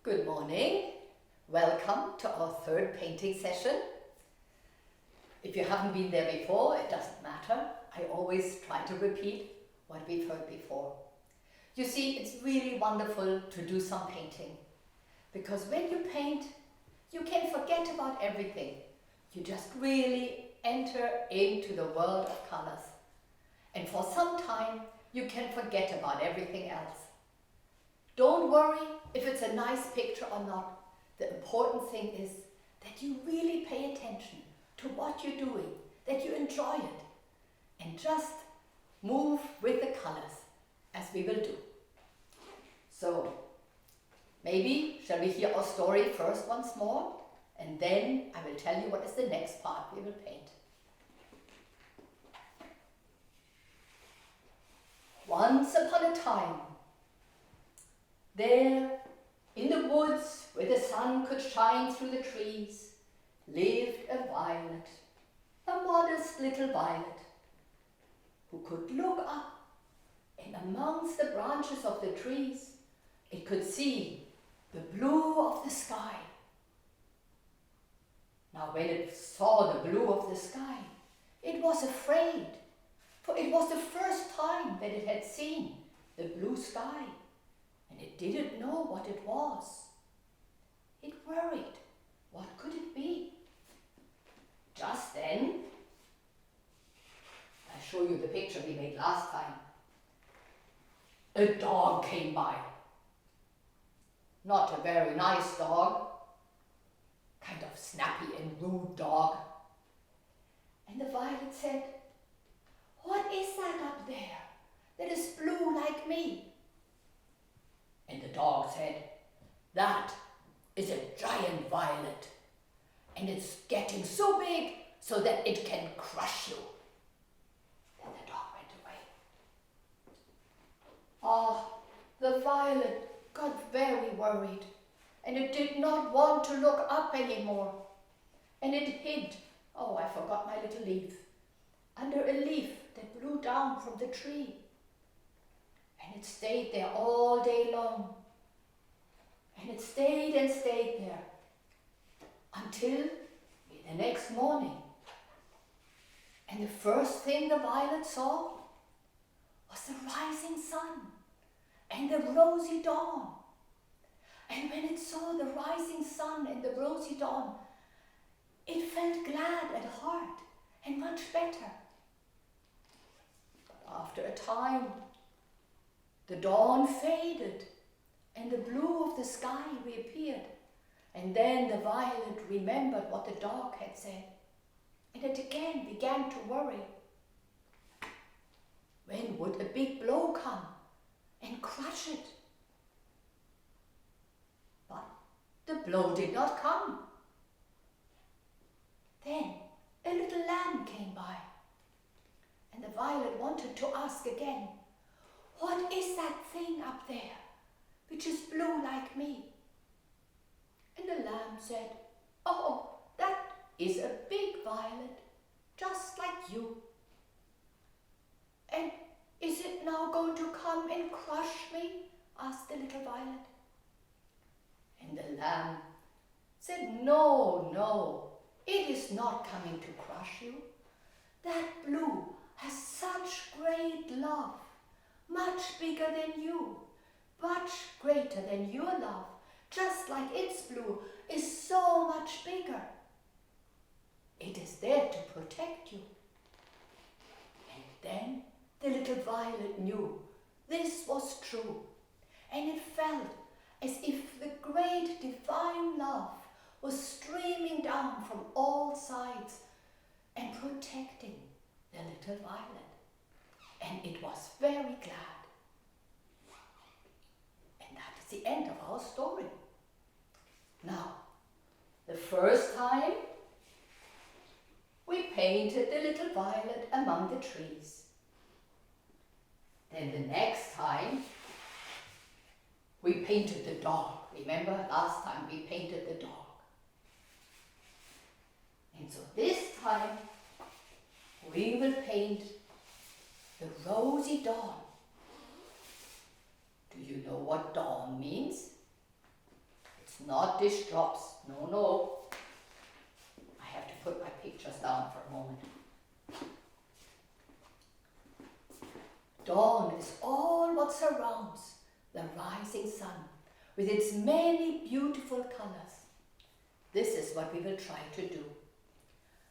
Good morning. Welcome to our third painting session. If you haven't been there before, it doesn't matter. I always try to repeat what we've heard before. You see, it's really wonderful to do some painting because when you paint, you can forget about everything. You just really enter into the world of colors. And for some time, you can forget about everything else. Don't worry if it's a nice picture or not. The important thing is that you really pay attention to what you're doing, that you enjoy it, and just move with the colors as we will do. So maybe shall we hear our story first once more, and then I will tell you what is the next part we will paint. Once upon a time, there in the woods where the sun could shine through the trees, lived a violet, a modest little violet, who could look up, and amongst the branches of the trees, it could see the blue of the sky. Now when it saw the blue of the sky, it was afraid, for it was the first time that it had seen the blue sky, and it didn't know what it was. It worried. What could it be? Just then, I'll show you the picture we made last time. A dog came by. Not a very nice dog, kind of snappy and rude dog. And the violet said, "What is that up there that is blue like me?" And the dog said, "That is a giant violet, and it's getting so big so that it can crush you." Then the dog went away. The violet got very worried, and it did not want to look up anymore. And it hid, I forgot my little leaf, under a leaf that blew down from the tree. And it stayed there all day long. And it stayed and stayed there until the next morning. And the first thing the violet saw was the rising sun and the rosy dawn. And when it saw the rising sun and the rosy dawn, it felt glad at heart and much better. But after a time, the dawn faded and the blue of the sky reappeared. And then the violet remembered what the dog had said, and it again began to worry. When would a big blow come and crush it? But the blow did not come. Then a little lamb came by, and the violet wanted to ask again, "What is that thing up there which is blue like me?" And the lamb said, "Oh, that is a big violet, just like you." "And is it now going to come and crush me?" asked the little violet. And the lamb said, No, it is not coming to crush you. That blue has such great love, much bigger than you, much greater than your love, just like its blue is so much bigger. It is there to protect you." And then the little violet knew this was true, and it felt as if the great divine love was streaming down from all sides and protecting the little violet. And it was very glad. And that is the end of our story. Now, the first time we painted the little violet among the trees. Then the next time we painted the dog. Remember last time we painted the dog. And so this time we will paint the rosy dawn. Do you know what dawn means? not dish drops. No, no. I have to put my pictures down for a moment. Dawn is all what surrounds the rising sun with its many beautiful colors. This is what we will try to do.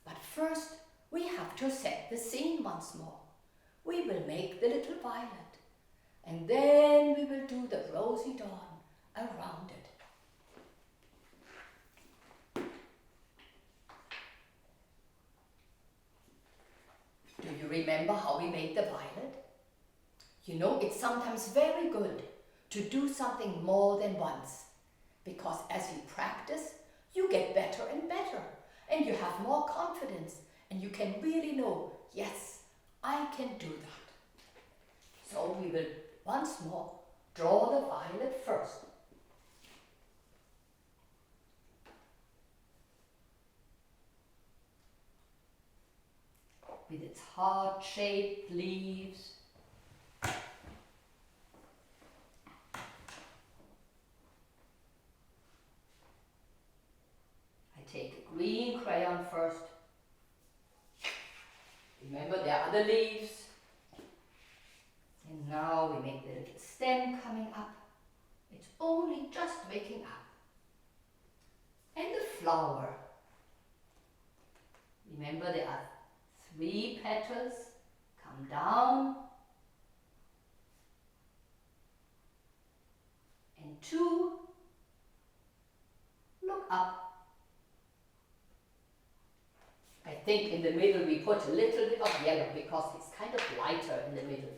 But first, we have to set the scene once more. We will make the little violet, and then we will do the rosy dawn around it. Do you remember how we made the violet? You know, it's sometimes very good to do something more than once, because as you practice, you get better and better, and you have more confidence, and you can really know, yes, I can do that. So we will once more draw the violet first. With its heart-shaped leaves. Take a green crayon first. Remember there are other leaves. And now we make the little stem coming up. It's only just waking up. And the flower. Remember there are 3 petals. Come down. And 2. Look up. I think in the middle we put a little bit of yellow because it's kind of lighter in the middle.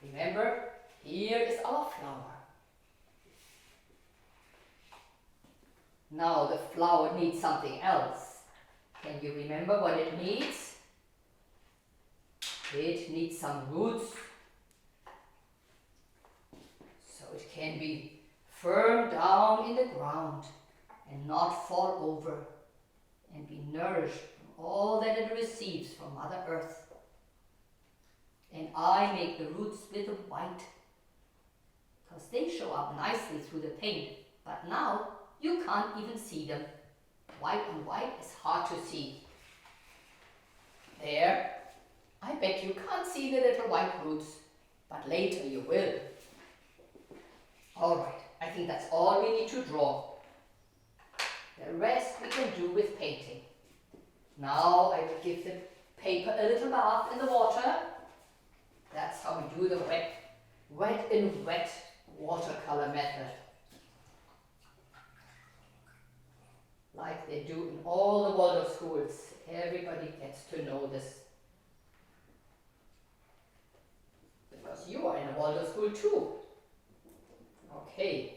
Remember, here is our flower. Now the flower needs something else. Can you remember what it needs? It needs some roots. So it can be firm down in the ground and not fall over, and be nourished from all that it receives from Mother Earth. And I make the roots with the white, because they show up nicely through the paint, but now you can't even see them. White on white is hard to see. There, I bet you can't see the little white roots, but later you will. All right, I think that's all we need to draw. The rest we can do with painting. Now I will give the paper a little bath in the water. That's how we do the wet in wet watercolor method. Like they do in all the Waldorf schools. Everybody gets to know this. Because you are in a Waldorf school too. Okay.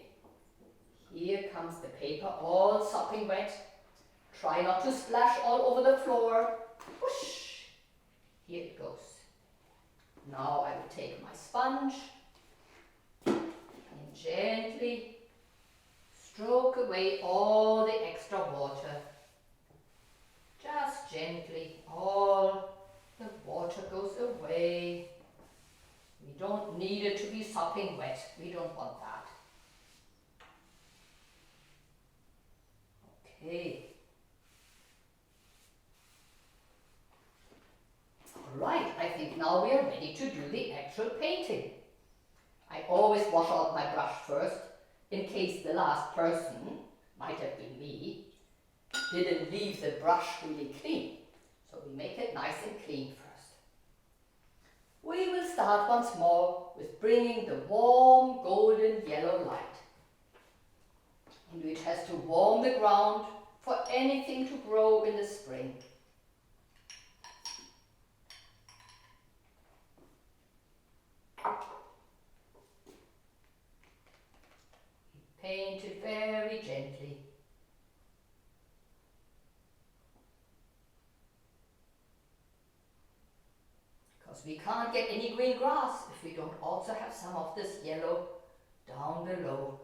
Here comes the paper, all sopping wet. Try not to splash all over the floor. Whoosh! Here it goes. Now I will take my sponge and gently stroke away all the extra water. Just gently, all the water goes away. We don't need it to be sopping wet. We don't want that. Okay. Alright, I think now we are ready to do the actual painting. I always wash out my brush first, in case the last person, might have been me, didn't leave the brush really clean. So we make it nice and clean first. We will start once more with bringing the warm golden yellow light, and which has to warm the ground for anything to grow in the spring. We paint it very gently. Because we can't get any green grass if we don't also have some of this yellow down below.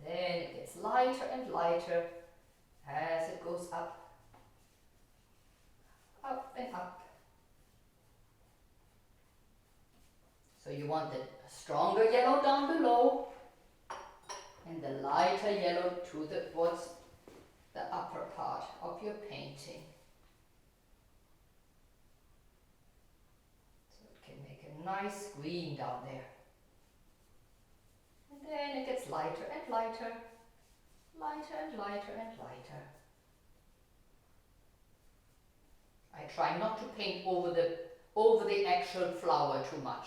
Then it gets lighter and lighter as it goes up. up and up. So you want the stronger yellow down below and the lighter yellow towards the upper part of your painting. So it can make a nice green down there. And then it gets lighter and lighter, lighter and lighter and lighter. I try not to paint over the actual flower too much.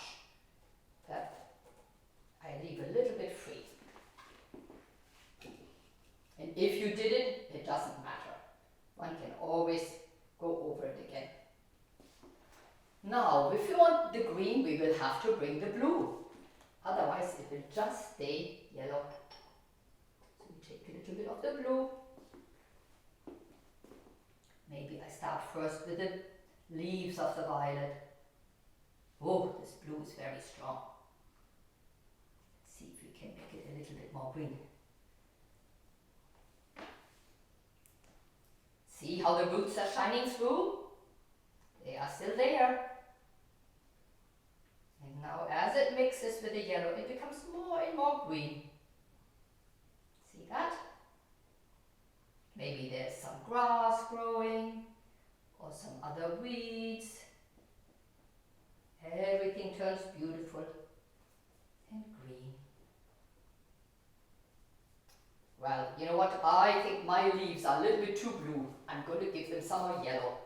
But I leave a little bit free. And if you did it, it doesn't matter. One can always go over it again. Now, if you want the green, we will have to bring the blue. Otherwise, it will just stay yellow. So we take a little bit of the blue. Maybe I start first with the leaves of the violet. Oh, this blue is very strong. Let's see if we can make it a little bit more green. See how the roots are shining through? They are still there. And now as it mixes with the yellow, it becomes more and more green. See that? Maybe there's some grass growing or some other weeds. Everything turns beautiful and green. Well, you know what? I think my leaves are a little bit too blue. I'm going to give them some more yellow.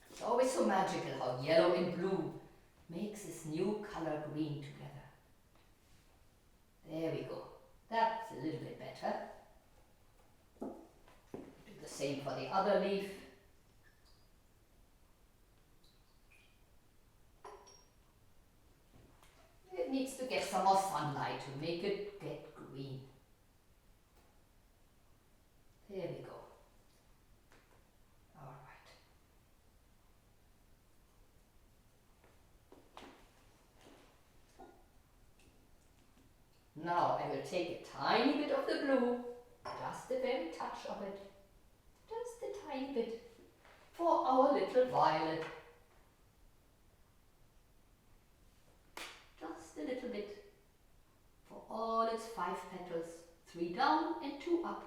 It's always so magical how yellow and blue makes this new color green together. There we go. That's a little bit better. Do the same for the other leaf. It needs to get some more sunlight to make it get green. There we go. All right. Now I will take a tiny bit of the blue, just a very touch of it, just a tiny bit, for our little violet. Just a little bit, for all its 5 petals, 3 down and 2 up.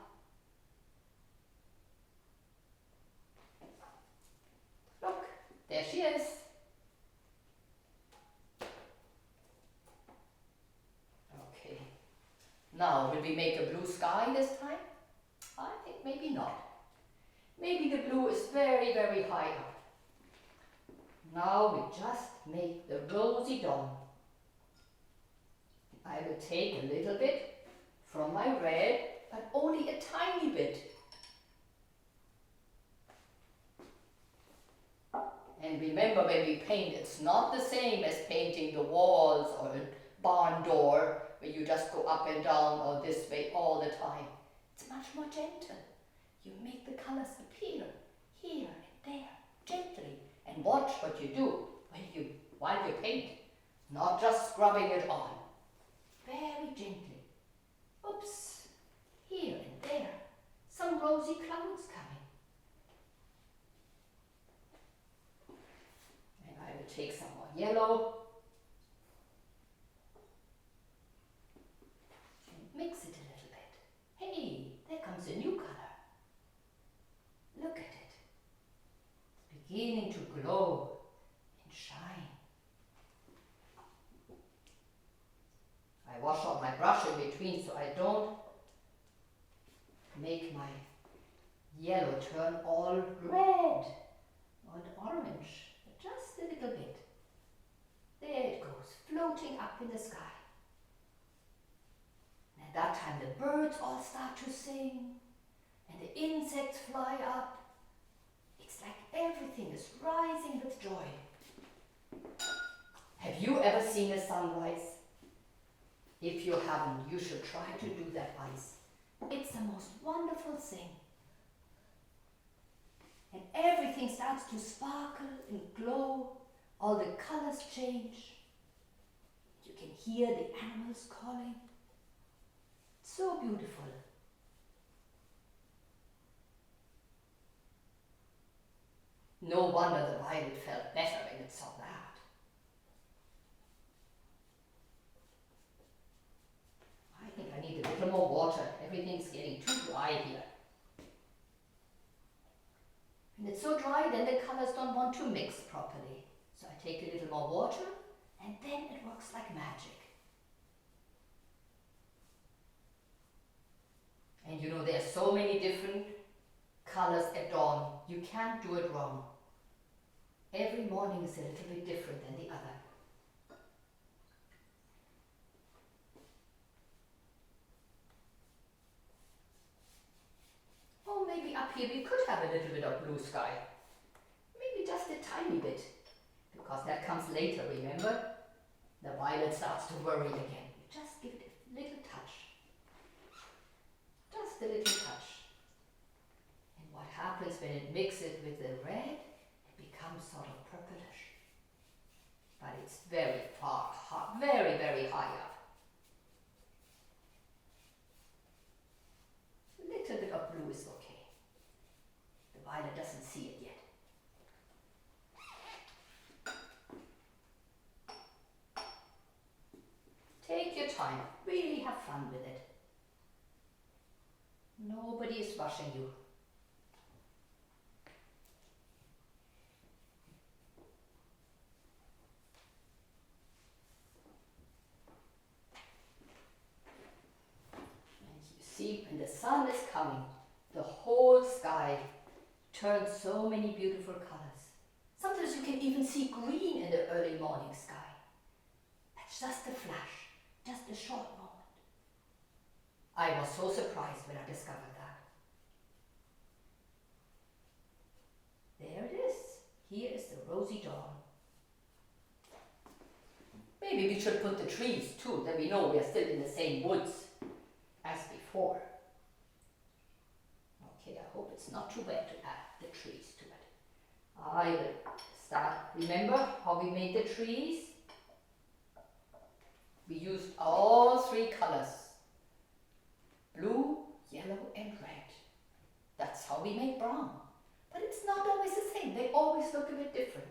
Look, there she is. Okay. Now, will we make a blue sky this time? I think maybe not. Maybe the blue is very, very high up. Now we just make the rosy dawn. I will take a little bit from my red, but only a tiny bit. And remember, when we paint, it's not the same as painting the walls or a barn door where you just go up and down or this way all the time. It's much more gentle. You make the colors appear here and there, gently. And watch what you do while you paint, not just scrubbing it on. Very gently. Oops, here and there, some rosy clouds coming. And I will take some more yellow and mix it a little bit. Hey, there comes a new color. Look at it. It's beginning to glow and shine. I wash off my brush in between so I don't make my yellow turn all red or orange, but just a little bit. There it goes, floating up in the sky. And at that time the birds all start to sing and the insects fly up. It's like everything is rising with joy. Have you ever seen a sunrise? If you haven't, you should try to do that once. It's the most wonderful thing. And everything starts to sparkle and glow. All the colors change. You can hear the animals calling. So beautiful. No wonder the violet felt better when it saw that. I think I need a little more water. Everything's getting too dry here. When it's so dry, then the colors don't want to mix properly. So I take a little more water, and then it works like magic. And you know, there are so many different colors at dawn. You can't do it wrong. Every morning is a little bit different than the other. Or maybe up here we could have a little bit of blue sky. Maybe just a tiny bit. Because that comes later, remember? The violet starts to worry again. Just give it a little touch. Just a little touch. And what happens when it mixes with the red? It becomes sort of purplish. But it's very far, very, very high up. A little bit of blue is okay. The violet doesn't see it yet. Take your time, really have fun with it. Nobody is rushing you. And you see, when the sun is coming, the whole sky turns so many beautiful colors. Sometimes you can even see green in the early morning sky. That's just a flash, just a short moment. I was so surprised when I discovered that. There it is. Here is the rosy dawn. Maybe we should put the trees too, then we know we are still in the same woods as before. Okay, I hope it's not too bad to add the trees to it. I will start. Remember how we made the trees? We used all three colors. Blue, yellow and red. That's how we make brown. But it's not always the same. They always look a bit different.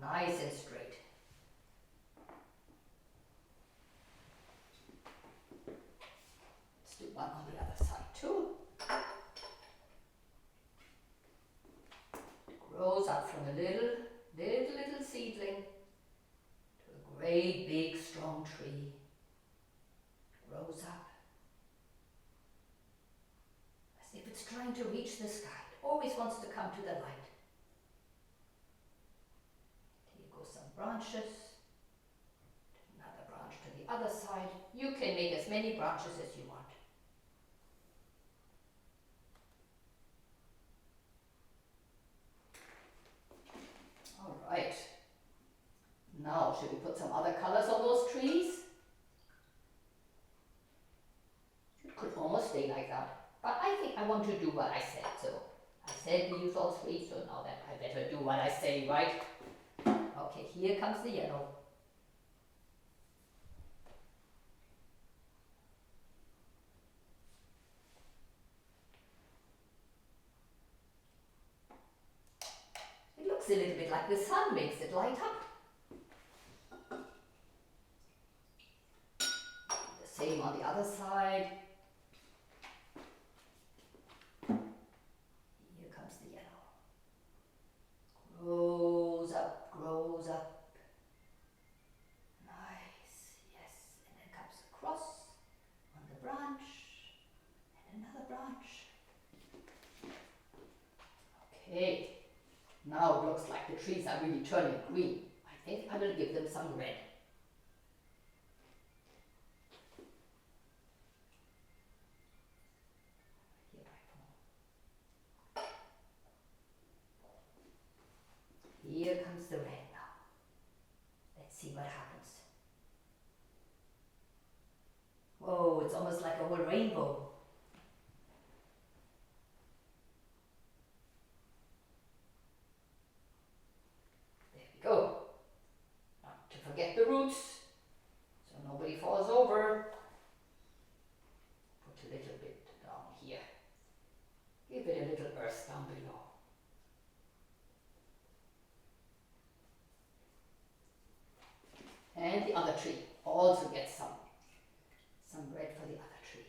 Nice and straight. Let's do one on the other side too. It grows up from a little seedling to a great big strong tree. It grows up as if it's trying to reach the sky. It always wants to come to the light. Some branches, another branch to the other side. You can make as many branches as you want. All right. Now, should we put some other colors on those trees? It could almost stay like that. But I think I want to do what I said. So I said we use all three, so now that I better do what I say, right? Okay, here comes the yellow. It looks a little bit like the sun makes it light up. The same on the other side. Here comes the yellow. Grows up, grows up. Nice, yes. And then comes a cross on the branch and another branch. Okay, now it looks like the trees are really turning green. I think I will give them some red. Here comes the red now. Let's see what happens. Whoa, it's almost like a whole rainbow. There we go. Not to forget the roots, so nobody falls over. Put a little bit down here. Give it a little earth down below. And the other tree also gets some bread for the other tree.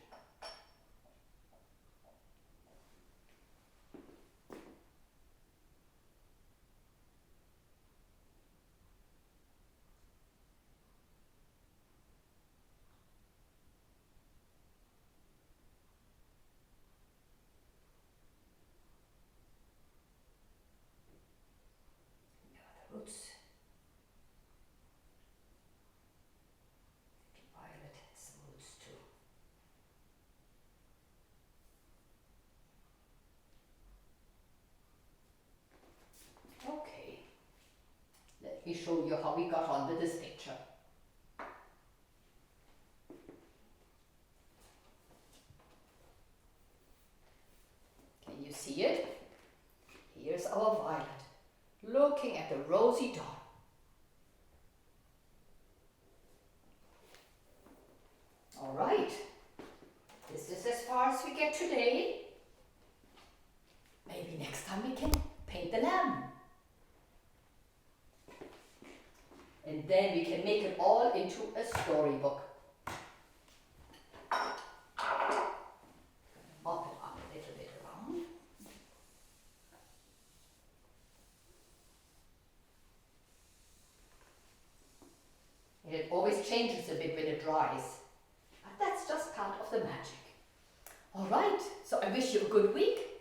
There are the roots. Violet has some roots too. Okay, let me show you how we got on with this picture. Can you see it? Here's our violet, looking at the rosy dawn. All right, this is as far as we get today. Maybe next time we can paint the lamb. And then we can make it all into a storybook. Mop it up a little bit around. And it always changes a bit when it dries. But that's just part of the magic. All right, so I wish you a good week.